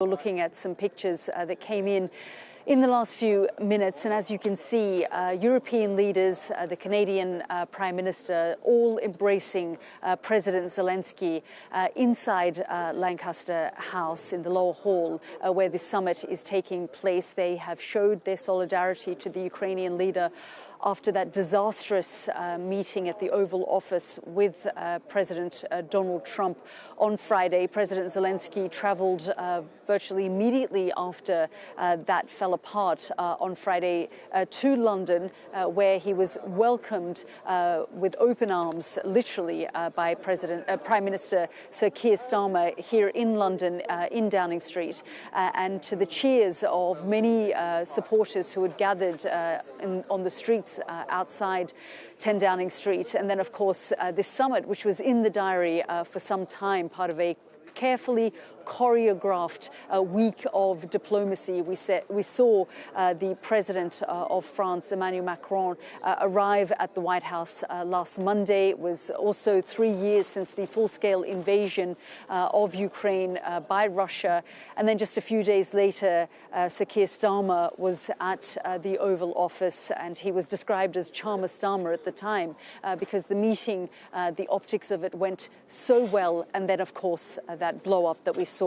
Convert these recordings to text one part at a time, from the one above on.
We're looking at some pictures that came in the last few minutes, and as you can see, European leaders, the Canadian Prime Minister, all embracing President Zelenskyy inside Lancaster House in the lower hall where the summit is taking place. They have showed their solidarity to the Ukrainian leader after that disastrous meeting at the Oval Office with President Donald Trump on Friday. President Zelenskyy traveled virtually immediately after that fell apart on Friday to London, where he was welcomed with open arms, literally, by Prime Minister Sir Keir Starmer here in London, in Downing Street, and to the cheers of many supporters who had gathered on the streets outside 10 Downing Street. And then, of course, this summit, which was in the diary for some time, part of a carefully choreographed week of diplomacy. We saw the President of France, Emmanuel Macron, arrive at the White House last Monday. It was also 3 years since the full-scale invasion of Ukraine by Russia. And then just a few days later, Sir Keir Starmer was at the Oval Office, and he was described as Charmer Starmer at the time because the meeting, the optics of it went so well. And then, of course, that blow-up that we saw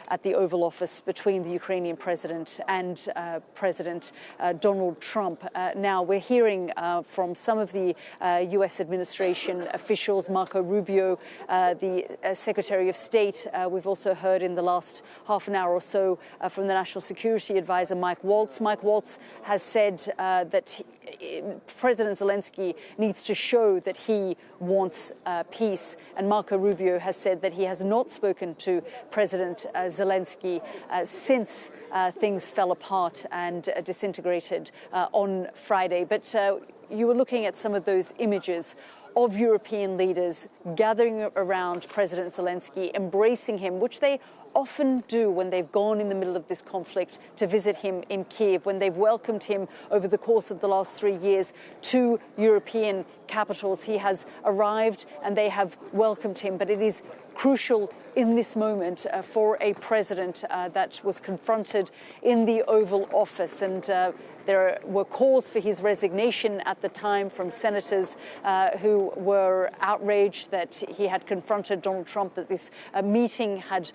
at the Oval Office between the Ukrainian president and President Donald Trump. Now, we're hearing from some of the U.S. administration officials, Marco Rubio, the Secretary of State. We've also heard in the last half an hour or so from the National Security Advisor, Mike Waltz. Mike Waltz has said that President Zelenskyy needs to show that he wants peace. And Marco Rubio has said that he has not spoken to President Zelenskyy since things fell apart and disintegrated on Friday. But you were looking at some of those images of European leaders gathering around President Zelenskyy, embracing him, which they often do when they've gone in the middle of this conflict to visit him in Kiev, when they've welcomed him over the course of the last 3 years to European capitals. He has arrived and they have welcomed him, but it is crucial in this moment for a president that was confronted in the Oval Office. And there were calls for his resignation at the time from senators who were outraged that he had confronted Donald Trump, that this meeting had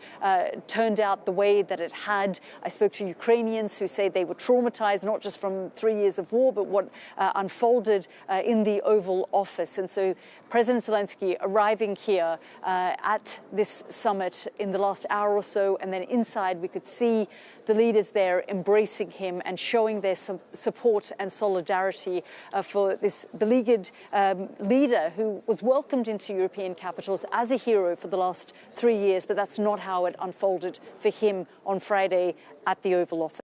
turned out the way that it had. I spoke to Ukrainians who say they were traumatized, not just from 3 years of war, but what unfolded in the Oval Office. And so President Zelenskyy arriving here at this summit in the last hour or so, and then inside we could see the leaders there embracing him and showing their support and solidarity for this beleaguered leader who was welcomed into European capitals as a hero for the last 3 years. But that's not how it unfolded for him on Friday at the Oval Office.